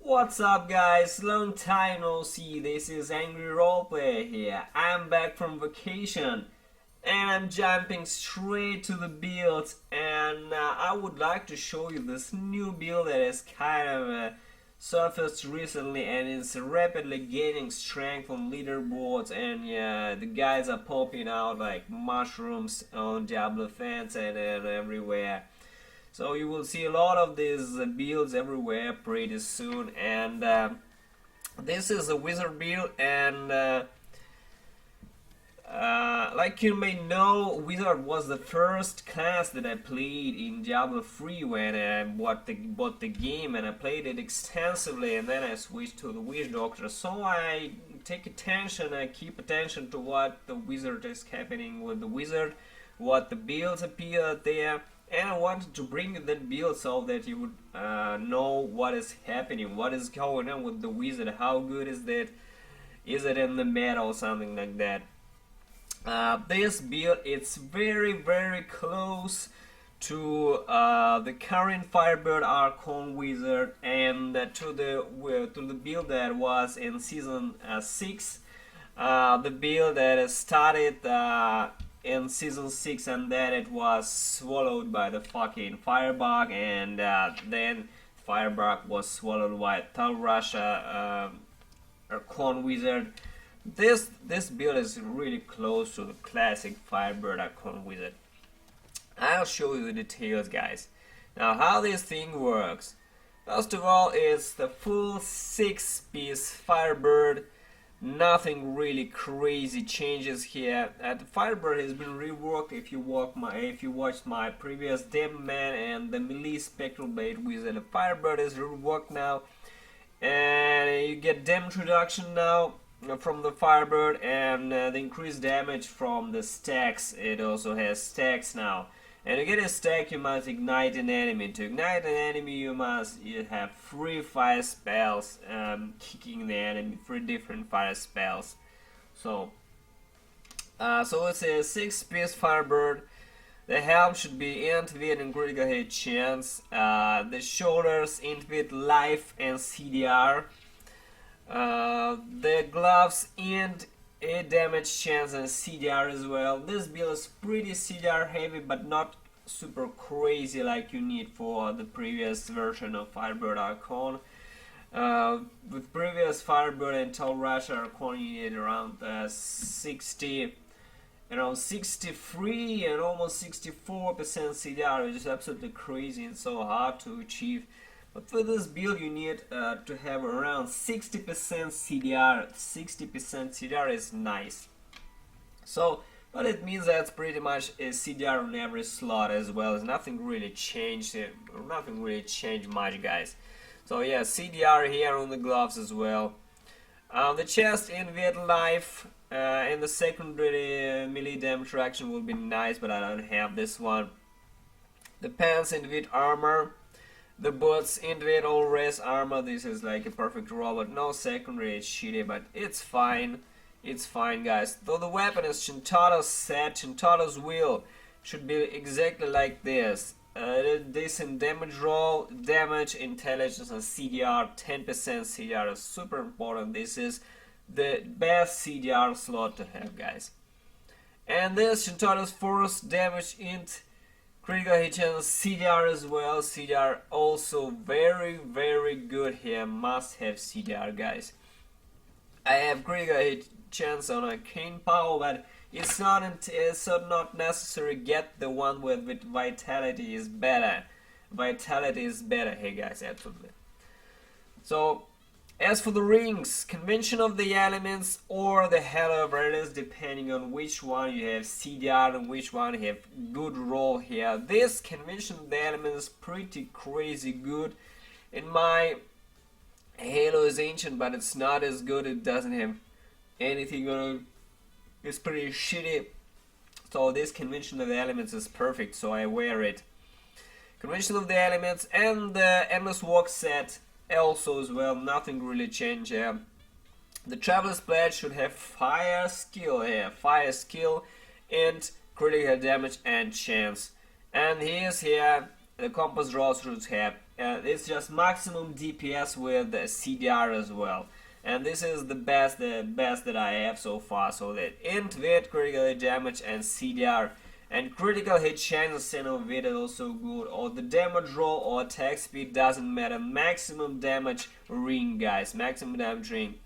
What's up guys, long time no see, this is Angry Roleplayer here. I'm back from vacation and I'm jumping straight to the builds, and I would like to show you this new build that is kind of surfaced recently and is rapidly gaining strength on leaderboards, and yeah, the guys are popping out like mushrooms on Diablo fans and everywhere. So you will see a lot of these builds everywhere pretty soon, and this is a wizard build, and like you may know, wizard was the first class that I played in Diablo 3 when I bought the game, and I played it extensively, and then I switched to the witch doctor. So I keep attention to what the wizard is happening with the wizard, what the builds appear there. And I wanted to bring you that build so that you would know what is happening, what is going on with the wizard, how good is that, is it in the meta or something like that. This build, it's very close to the current Firebird Archon wizard, and to the build that was in season 6, the build that started in season 6, and then it was swallowed by the fucking firebug, and then firebug was swallowed by Russia Archon wizard. This build is really close to the classic Firebird Archon wizard. I'll show you the details, guys. Now, how this thing works. First of all, it's the full 6-piece Firebird. Nothing really crazy changes here. The Firebird has been reworked. If you watched my previous Demon Man and the melee Spectral Blade Wizard, the Firebird is reworked now, and you get damage reduction now from the Firebird, and the increased damage from the stacks. It also has stacks now. And to get a stack, you must ignite an enemy. To ignite an enemy, you have 3 fire spells, kicking the enemy, 3 different fire spells. So it's a 6-piece Firebird. The helm should be int, wit, and critical hit chance. The shoulders, int, wit, life, and CDR. The gloves, int, a damage chance, and CDR as well. This build is pretty CDR heavy, but not super crazy like you need for the previous version of Firebird Archon. With previous Firebird and Russia Archon, you need around 63 and almost 64% CDR, which is absolutely crazy and so hard to achieve. But for this build, you need to have around 60% CDR. 60% CDR is nice. So, but it means that's pretty much a CDR on every slot as well. There's nothing really changed here. Nothing really changed much, guys. So yeah, CDR here on the gloves as well. The chest in wit, life, and the secondary melee damage reduction will be nice, but I don't have this one. The pants in wit armor. The boots in wit all race armor. This is like a perfect robot. No secondary, it's shitty, but it's fine. It's fine, guys. Though the weapon is Chintata's set, Chintata's wheel should be exactly like this. Decent damage roll, damage, intelligence, and CDR. 10% CDR is super important. This is the best CDR slot to have, guys. And this Chintata's force, damage, int, critical hit chance, CDR as well. CDR also very good here. Must have CDR, guys. I have critical hit chance on a cane power, but it's not necessary. Get the one with vitality is better. Vitality is better here, guys, absolutely. So as for the rings, convention of the elements or the halo varieties, depending on which one you have CDR and which one you have good roll here. This convention of the elements is pretty crazy good. In my Halo is ancient, but it's not as good. It doesn't have anything on it. It's pretty shitty. So this convention of the elements is perfect, so I wear it. Convention of the elements and the endless walk set also as well. Nothing really changed here. The traveler's pledge should have fire skill here. Fire skill and critical damage and chance. And here's here the compass draw should have it's just maximum DPS with the CDR as well. And this is the best that I have so far. So that int with critical hit damage and CDR. And critical hit chance instead of it is also good. Or the damage roll or attack speed doesn't matter. Maximum damage ring, guys. Maximum damage ring.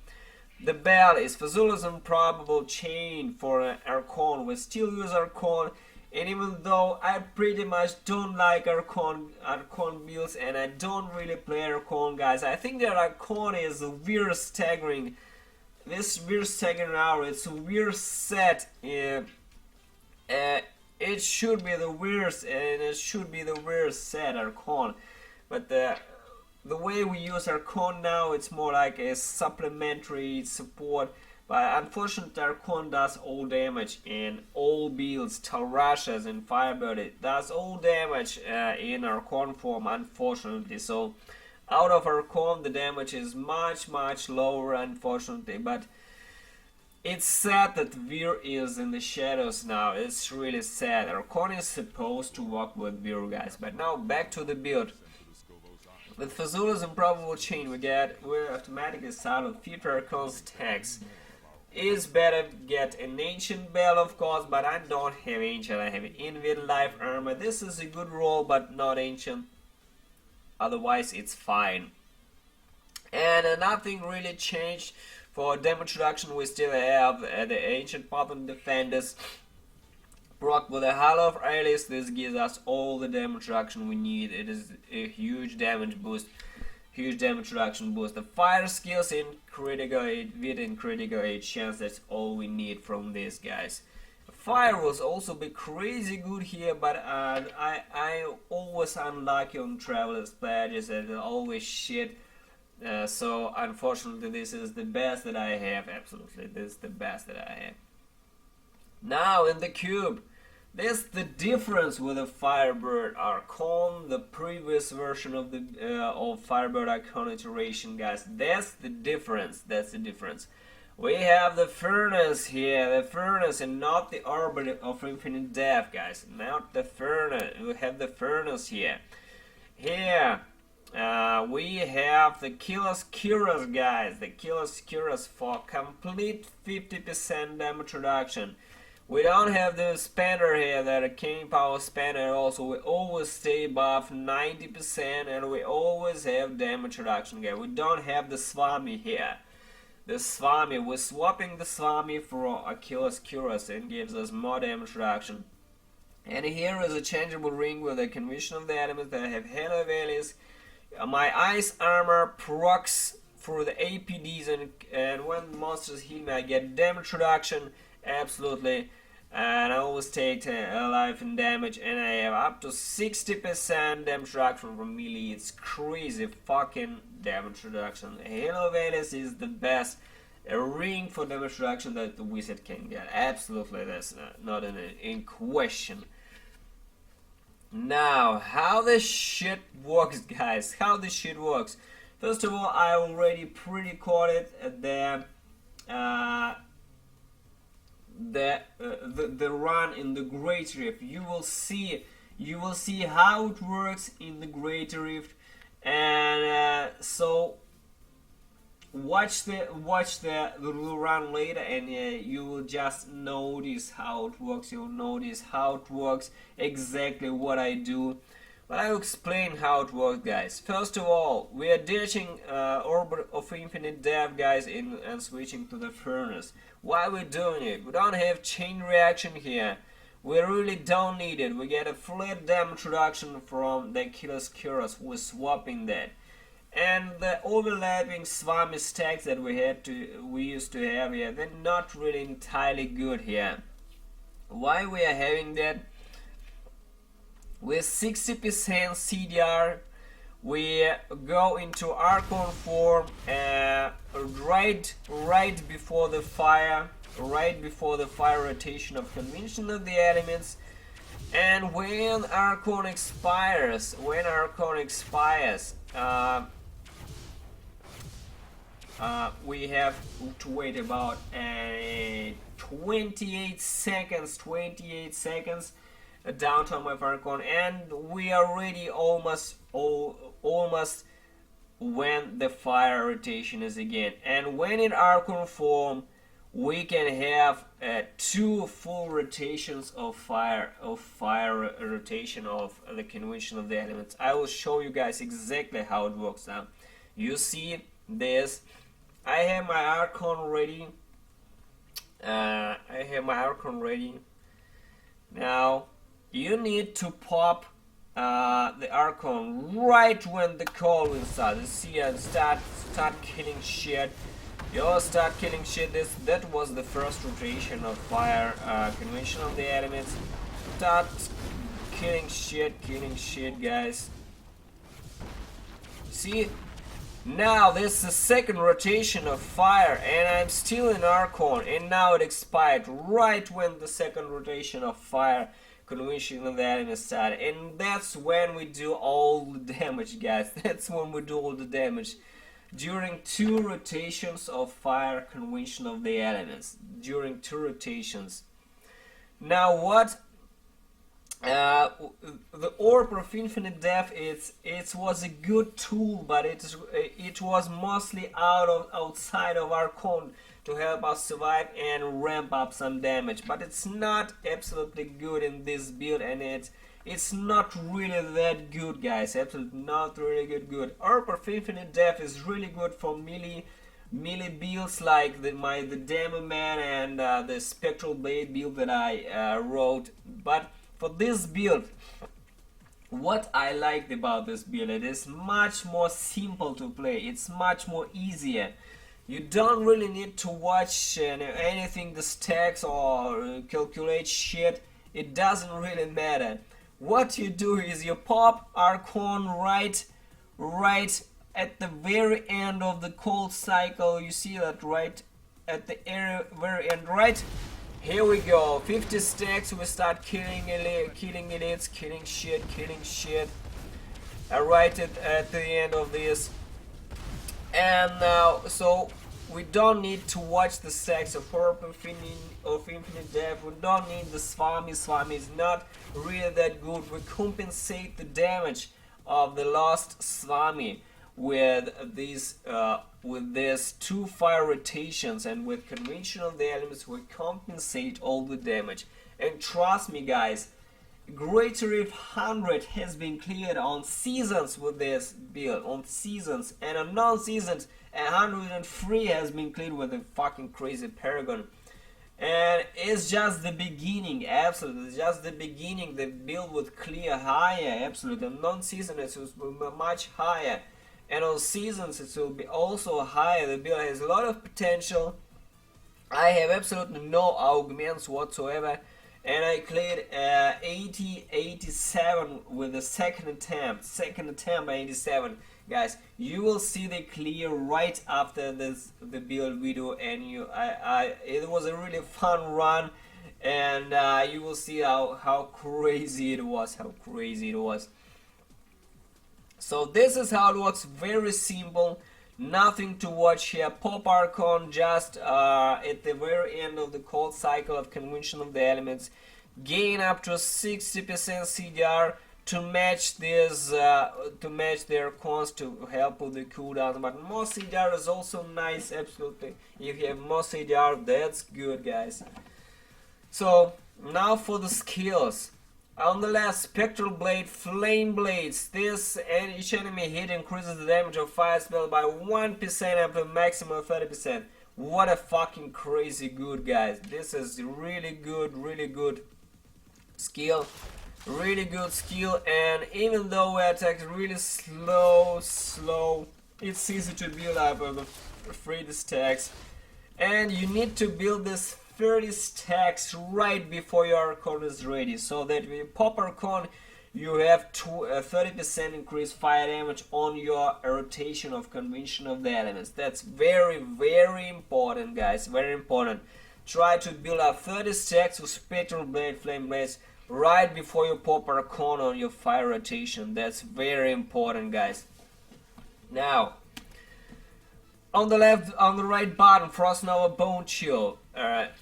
The bell is Fazula's improbable chain for an Archon. We still use Archon. And even though I pretty much don't like Archon builds and I don't really play Archon, guys, I think that Archon is a weird staggering. This weird staggering hour, it's a weird set. It should be the worst, and it should be the worst set, Archon. But the way we use Archon now, it's more like a supplementary support. But unfortunately, Archon does all damage in all builds. Tarashas and Firebird, it does all damage in Archon form, unfortunately. So out of Archon, the damage is much lower, unfortunately. But it's sad that Vir is in the shadows now. It's really sad. Archon is supposed to work with Vir, guys. But now back to the build. With Fazula's improbable chain, we're automatically silent 50 Archon's tags. Is better get an ancient bell, of course, but I don't have ancient. I have invid life armor. This is a good roll, but not ancient. Otherwise, it's fine. And nothing really changed. For damage reduction, we still have the ancient Pattern Defenders. Proc with a Halo of Alice. This gives us all the damage reduction we need. It is a huge damage boost. Huge damage reduction boost. The fire skills in critical hit, within critical hit chance, that's all we need from these guys. Fire will also be crazy good here, but I always unlucky on Traveler's Badges and always shit. So unfortunately this is the best that I have, absolutely. This is the best that I have. Now in the cube. That's the difference with the Firebird Archon, the previous version of the Firebird Archon iteration, guys. That's the difference. That's the difference. We have the furnace here, the furnace, and not the orbit of infinite death, guys. Not the furnace. We have the furnace here. Here, we have the Killer's Cuirass, guys. The Killer's Cuirass for complete 50% damage reduction. We don't have the spanner here, that a King Power spanner also. We always stay above 90% and we always have damage reduction here. We don't have the Swami here. The Swami, we're swapping the Swami for Achilles Cuirass and gives us more damage reduction. And here is a changeable ring with a condition of the elements that I have Halo Valleys. My ice armor procs for the APDs and when monsters hit me I get damage reduction, absolutely. And I always take life and damage, and I have up to 60% damage reduction from melee. It's crazy fucking damage reduction. Halo Valleys is the best ring for damage reduction that the wizard can get. Absolutely, that's not in question. Now, how this shit works, guys. How this shit works. First of all, I already pre-recorded the run in the Great Rift. You will see how it works in the Great Rift, and so watch the run later, and you will just notice how it works. You'll notice how it works, exactly what I do. But I'll explain how it works, guys. First of all, we are ditching Orbit of Infinite Death, guys, and switching to the Furnace. Why we're doing it? We don't have chain reaction here. We really don't need it. We get a flat damage reduction from the Killer's Cuirass. We're swapping that. And the overlapping Swami stacks that we used to have here, they're not really entirely good here. Why we are having that? With 60% CDR, we go into Archon form right before the fire rotation of convention of the elements. And when Archon expires, we have to wait about 28 seconds. Downtime of Archon, and we are already almost almost when the fire rotation is again. And when in Archon form, we can have 2 full rotations of fire rotation of the convention of the elements. I will show you guys exactly how it works now. You see this. I have my Archon ready. Now you need to pop the Archon right when the call will start. You see, and start killing shit. You start killing shit. That was the first rotation of fire convention of the elements. Start killing shit, guys. See, now this is the second rotation of fire, and I'm still in Archon, and now it expired right when the second rotation of fire convention of the elements started, and that's when we do all the damage, guys. That's when we do all the damage. During 2 rotations of fire convention of the elements. During 2 rotations. Now what? The Orb of Infinite Death, it was a good tool, but it was mostly outside of Archon to help us survive and ramp up some damage. But it's not absolutely good in this build, and it's not really that good, guys. Absolutely not really good. Orb of Infinite Death is really good for melee builds like the Demo Man and the Spectral Blade build that I wrote. But for this build, what I liked about this build, it is much more simple to play. It's much more easier. You don't really need to watch anything, the stacks, or calculate shit. It doesn't really matter. What you do is you pop Archon right at the very end of the cold cycle. You see that right at the very end, right? Here we go, 50 stacks. We start killing elites, killing shit. Right at the end of this. And now, so we don't need to watch the stacks of Orb of Infinite Death. We don't need the Swami. Swami is not really that good. We compensate the damage of the lost Swami with these 2 fire rotations, and with convention of the elements we compensate all the damage. And trust me, guys, GR100 has been cleared on seasons with this build, on seasons, and on non-seasons 103 has been cleared with a fucking crazy Paragon. And it's just the beginning, absolutely, it's just the beginning. The build would clear higher, absolutely. On non-season it will be much higher, and on seasons it will be also higher. The build has a lot of potential. I have absolutely no augments whatsoever, and I cleared 87 with the second attempt 87. Guys, you will see the clear right after the build video, and it was a really fun run, and you will see how crazy it was, So this is how it works, very simple, nothing to watch here. Pop Archon just at the very end of the cold cycle of convention of the elements, gain up to 60% CDR to match this, to match their cons, to help with the cooldown. But more CDR is also nice, absolutely. If you have more CDR, that's good, guys. So now for the skills. On the left, Spectral Blade, Flame Blades. This, and each enemy hit increases the damage of fire spell by 1% up to a maximum of 30%. What a fucking crazy good, guys. This is really good skill. Really good skill, and even though we attack really slow, it's easy to build up of the 3 stacks. And you need to build this 30 stacks right before your Archon is ready, so that when you pop Archon, you have 30% increased fire damage on your rotation of convention of the elements. That's very important, guys, very important. Try to build up 30 stacks with Spectral Blade, Flame Blades right before you pop Archon on your fire rotation. That's very important, guys. Now, on the left, on the right bottom, Frost Nova Bone Chill.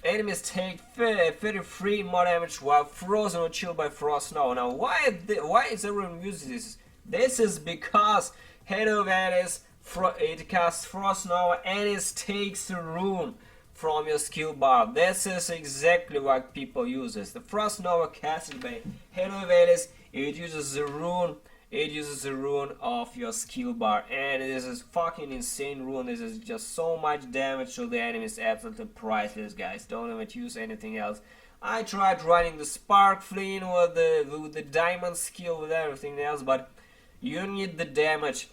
Enemies take 33 more damage while frozen or chilled by Frost Nova. Now, why is everyone using this? This is because Halo Valis it casts Frost Nova and it takes the rune from your skill bar. This is exactly what people use. The Frost Nova casted by Halo Valis, it uses the rune. It uses the rune of your skill bar, and this is fucking insane rune. This is just so much damage to the enemies, absolutely priceless, guys. Don't even use anything else. I tried running the Spark Flame with the Diamond skill with everything else, but you need the damage.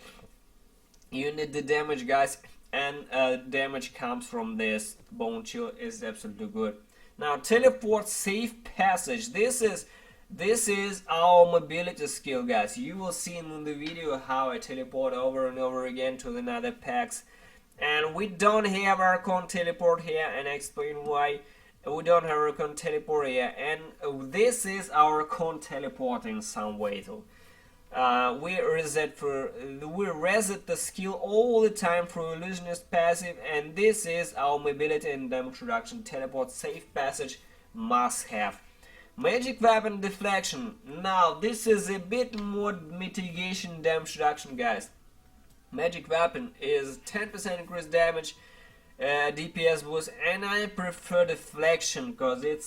You need the damage, guys, and damage comes from this. Bone Chill is absolutely good. Now, Teleport Safe Passage. This is our mobility skill, guys. You will see in the video how I teleport over and over again to the nether packs. And we don't have Archon teleport here, and I explain why we don't have Archon teleport here. And this is our Archon teleport in some way though. We reset the skill all the time through Illusionist passive, and this is our mobility and damage reduction. Teleport Safe Passage must have. Magic Weapon Deflection. Now this is a bit more mitigation damage reduction, guys. Magic Weapon is 10% increased damage, DPS boost, and I prefer Deflection because it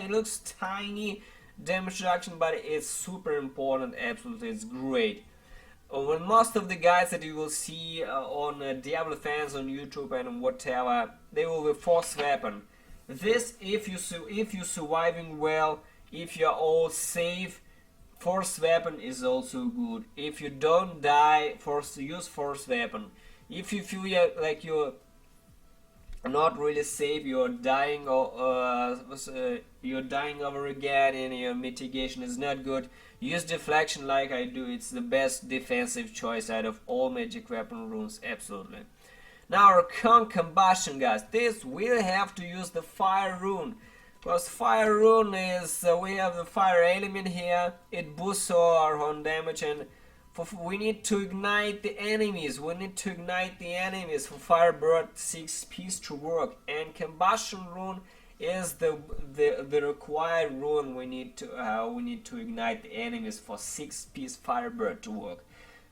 looks tiny damage reduction, but it's super important. Absolutely, it's great. Well, most of the guys that you will see on Diablo fans on YouTube and whatever, they will be Force Weapon. This, if you're surviving well, if you're all safe, Force Weapon is also good. If you don't die, use Force Weapon. If you feel like you're not really safe, you're dying over again, and your mitigation is not good, use Deflection like I do. It's the best defensive choice out of all magic weapon runes, absolutely. Now Archon Combustion, guys. This we'll have to use the Fire rune, because Fire rune is we have the Fire element here. It boosts our Archon damage, and we need to ignite the enemies. We need to ignite the enemies for Firebird 6 piece to work. And Combustion rune is the required rune we need to ignite the enemies for 6 piece Firebird to work.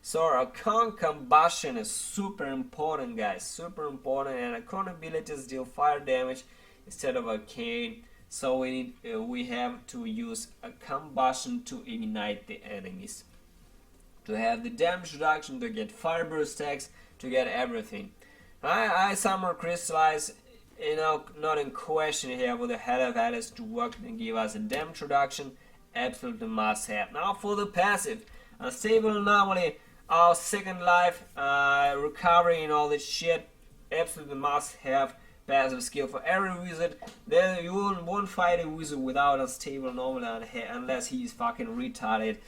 So Archon Combustion is super important, guys, super important, and Archon abilities deal fire damage instead of Arcane. So we have to use a Combustion to ignite the enemies, to have the damage reduction, to get Firebird stacks, to get everything. I Summer Crystallize, not in question here with the Halo Valis to work and give us a damage reduction. Absolutely must have. Now for the passive, Unstable Anomaly, our second life, recovery and all this shit, absolutely must have passive skill for every wizard. Then you won't fight a wizard without Unstable Anomaly unless he's fucking retarded.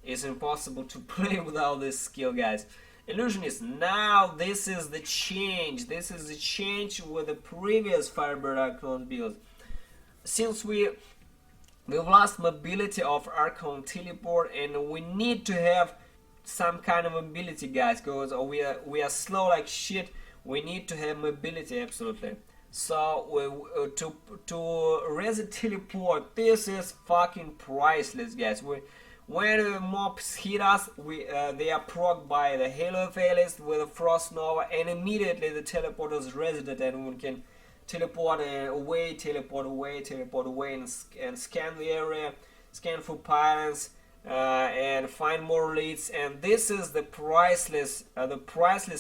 It's impossible to play without this skill, guys. Illusionist. Now this is the change. This is the change with the previous Firebird Archon build. Since we've lost mobility of Archon teleport, and we need to have some kind of mobility, guys, because we are slow like shit. We need to have mobility, absolutely. So to reset teleport, this is fucking priceless, guys. When mobs hit us, they are procced by the Halo Valis with a Frost Nova, and immediately the teleport is resetted, and we can teleport away, and scan the area, scan for patterns, and find more leads. And this is the priceless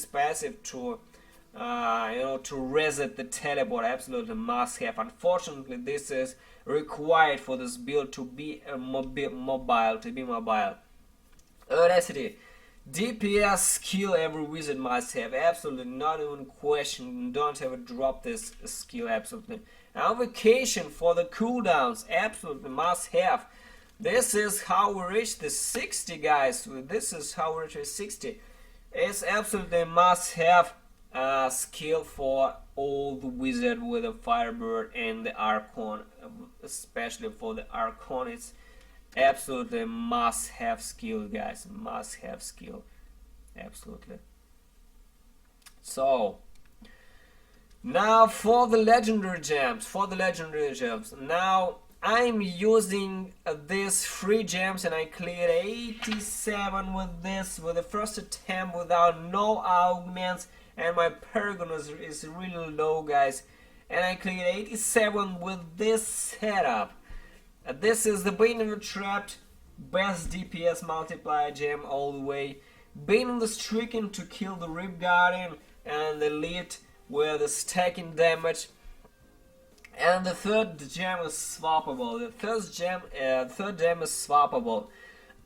passive to to reset the teleport. Absolutely must have. Unfortunately, this is required for this build to be mobile. Audacity. DPS skill every wizard must have. Absolutely, not even question. Don't ever drop this skill. Absolutely. Invocation for the cooldowns. Absolutely must have. This is how we reach the 60, guys. This is how we reach the 60. It's absolutely must have skill for all the wizard with the Firebird and the Archon, especially for the Archon. It's absolutely must have skill, guys. Must have skill. Absolutely. So now for the legendary gems. Now I'm using these 3 gems and I cleared 87 with this, with the first attempt without no augments, and my paragon is really low, guys, and I cleared 87 with this setup. This is the Bane of the Trapped, best DPS multiplier gem all the way. Bane of the Stricken to kill the Rip Guardian, and the Elite with the stacking damage. And the third gem is swappable. The third gem is swappable.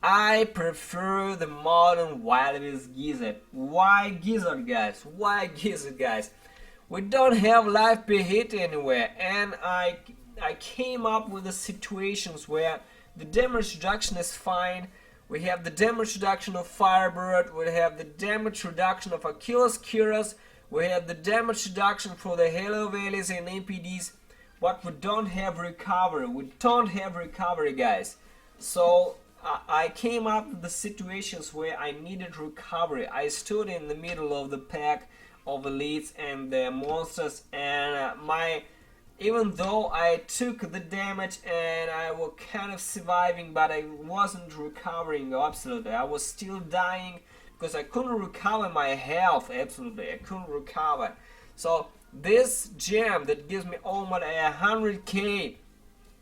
I prefer the modern Wild Beast Gizzard. Why Gizzard, guys? Why Gizzard, guys? We don't have life per hit anywhere, and I came up with the situations where the damage reduction is fine. We have the damage reduction of Firebird, we have the damage reduction of Achilles Cuirass, we have the damage reduction for the Halo Valleys and APDs, but we don't have recovery. We don't have recovery, guys. So I came up with the situations where I needed recovery. I stood in the middle of the pack of elites and the monsters, and even though I took the damage and I was kind of surviving, but I wasn't recovering absolutely. I was still dying because I couldn't recover my health. Absolutely, I couldn't recover. So this gem that gives me almost 100k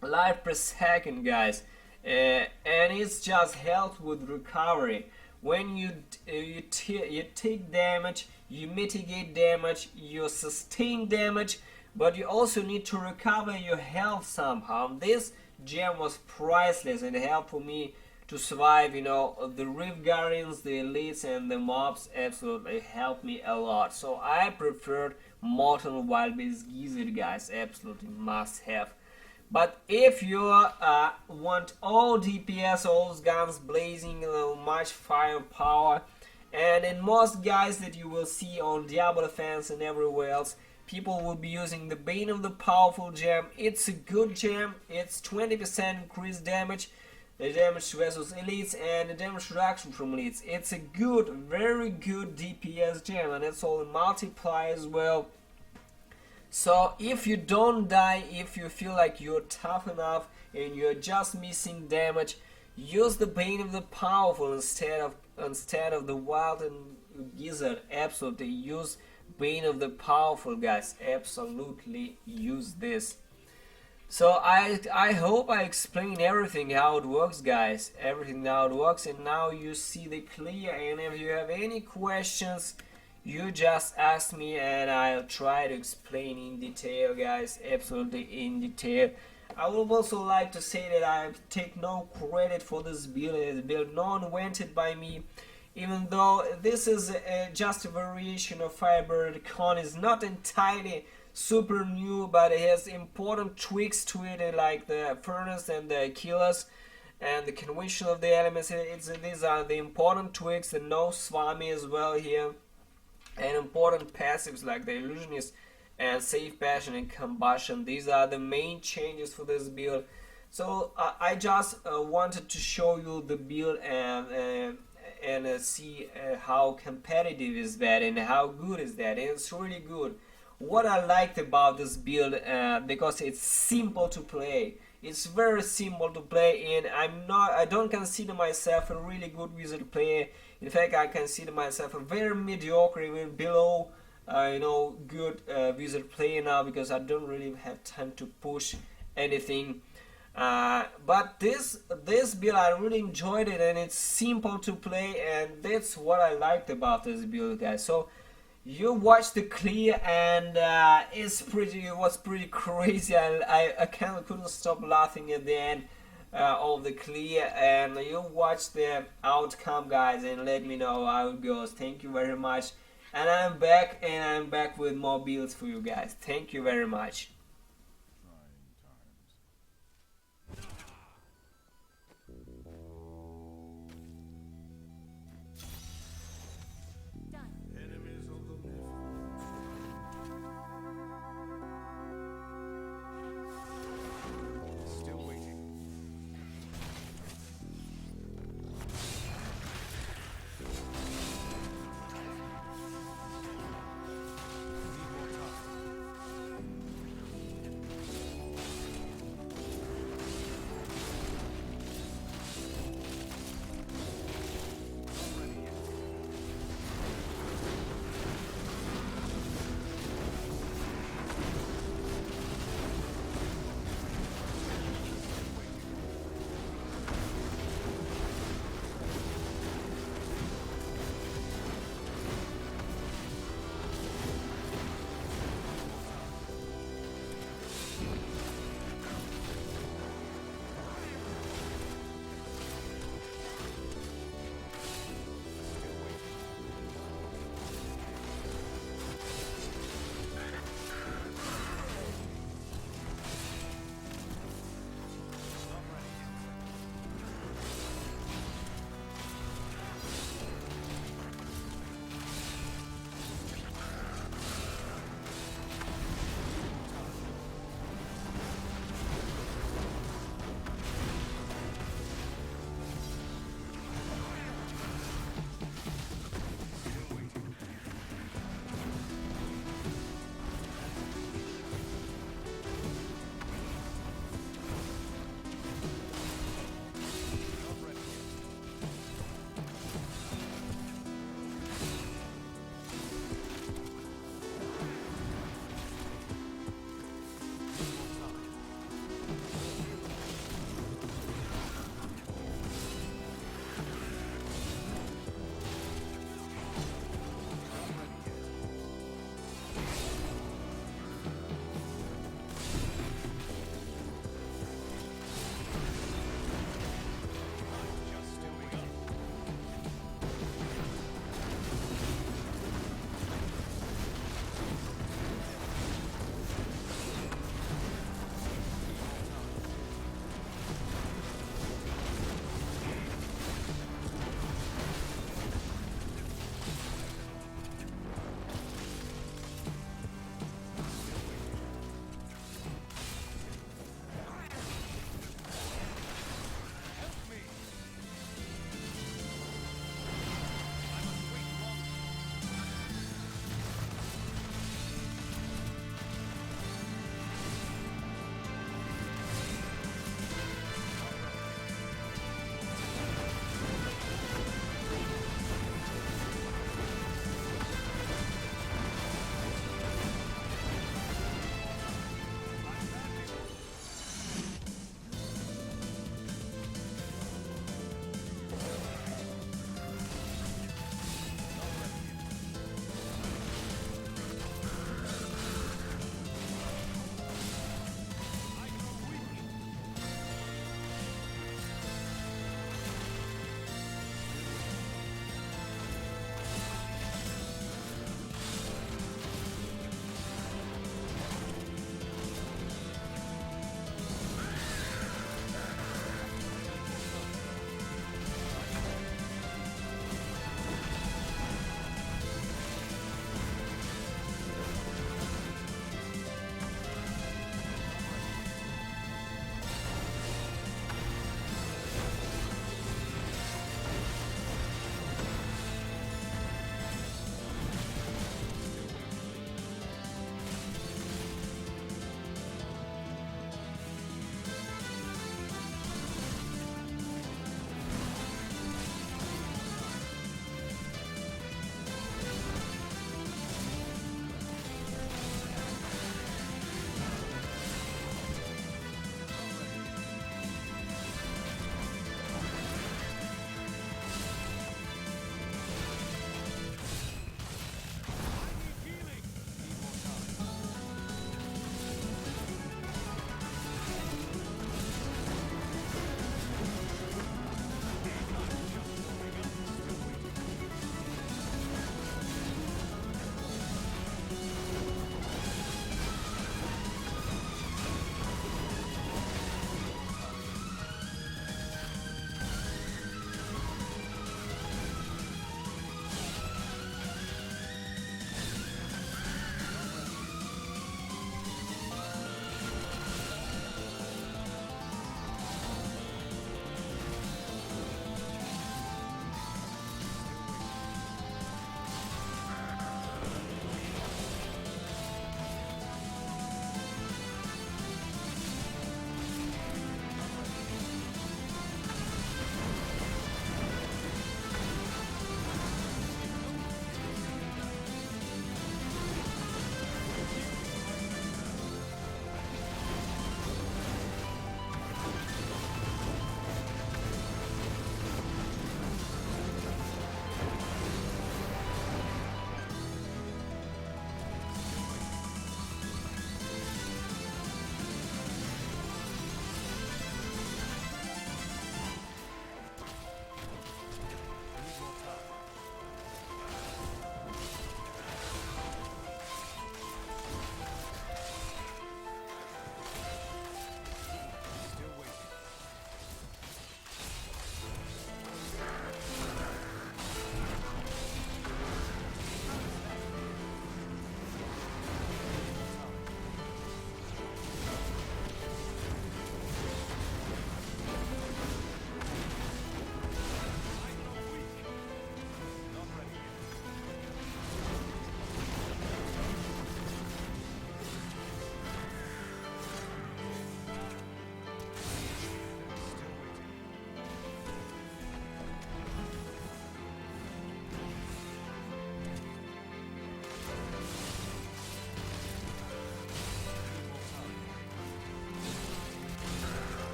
life per second, guys, and it's just health with recovery. When you take damage, you mitigate damage, you sustain damage, but you also need to recover your health somehow. This gem was priceless and helped for me to survive, you know, the Rift Guardians, the elites and the mobs absolutely helped me a lot. So I preferred Mortal Wild Beast Gizzard, guys, absolutely must have. But if you want all DPS, all guns blazing, much firepower, and in most guys that you will see on Diablo fans and everywhere else, people will be using the Bane of the Powerful gem. It's a good gem. It's 20% increased damage, the damage versus elites, and the damage reduction from elites. It's a good, very good DPS gem, and it's all in multiply as well. So if you don't die, if you feel like you're tough enough and you're just missing damage, use the Bane of the Powerful instead of the Wild and Gizzard. Absolutely use Bane of the Powerful, guys. Absolutely use this. So I hope I explained everything how it works, guys. Everything how it works, and now you see the clear. And if you have any questions, you just ask me and I'll try to explain in detail, guys. Absolutely in detail. I would also like to say that I take no credit for this build. It's build non-invented by me. Even though this is just a variation of Firebird Archon, is not entirely super new, but it has important tweaks to it, like the furnace and the Achilles and the convention of the elements. These are the important tweaks, the no Swami as well here, and important passives like the Illusionist and Safe Passion and Combustion. These are the main changes for this build. So I just wanted to show you the build and see how competitive is that and how good is that. And it's really good. What I liked about this build, because it's simple to play. It's very simple to play, and I don't consider myself a really good wizard player. In fact, I consider myself a very mediocre, even below good wizard player now, because I don't really have time to push anything. But this build, I really enjoyed it, and it's simple to play, and that's what I liked about this build, guys. So you watched the clear, and it was pretty crazy. I kind of couldn't stop laughing at the end of the clear, and you watch the outcome, guys, and let me know how it goes. Thank you very much, and I'm back with more builds for you guys. Thank you very much.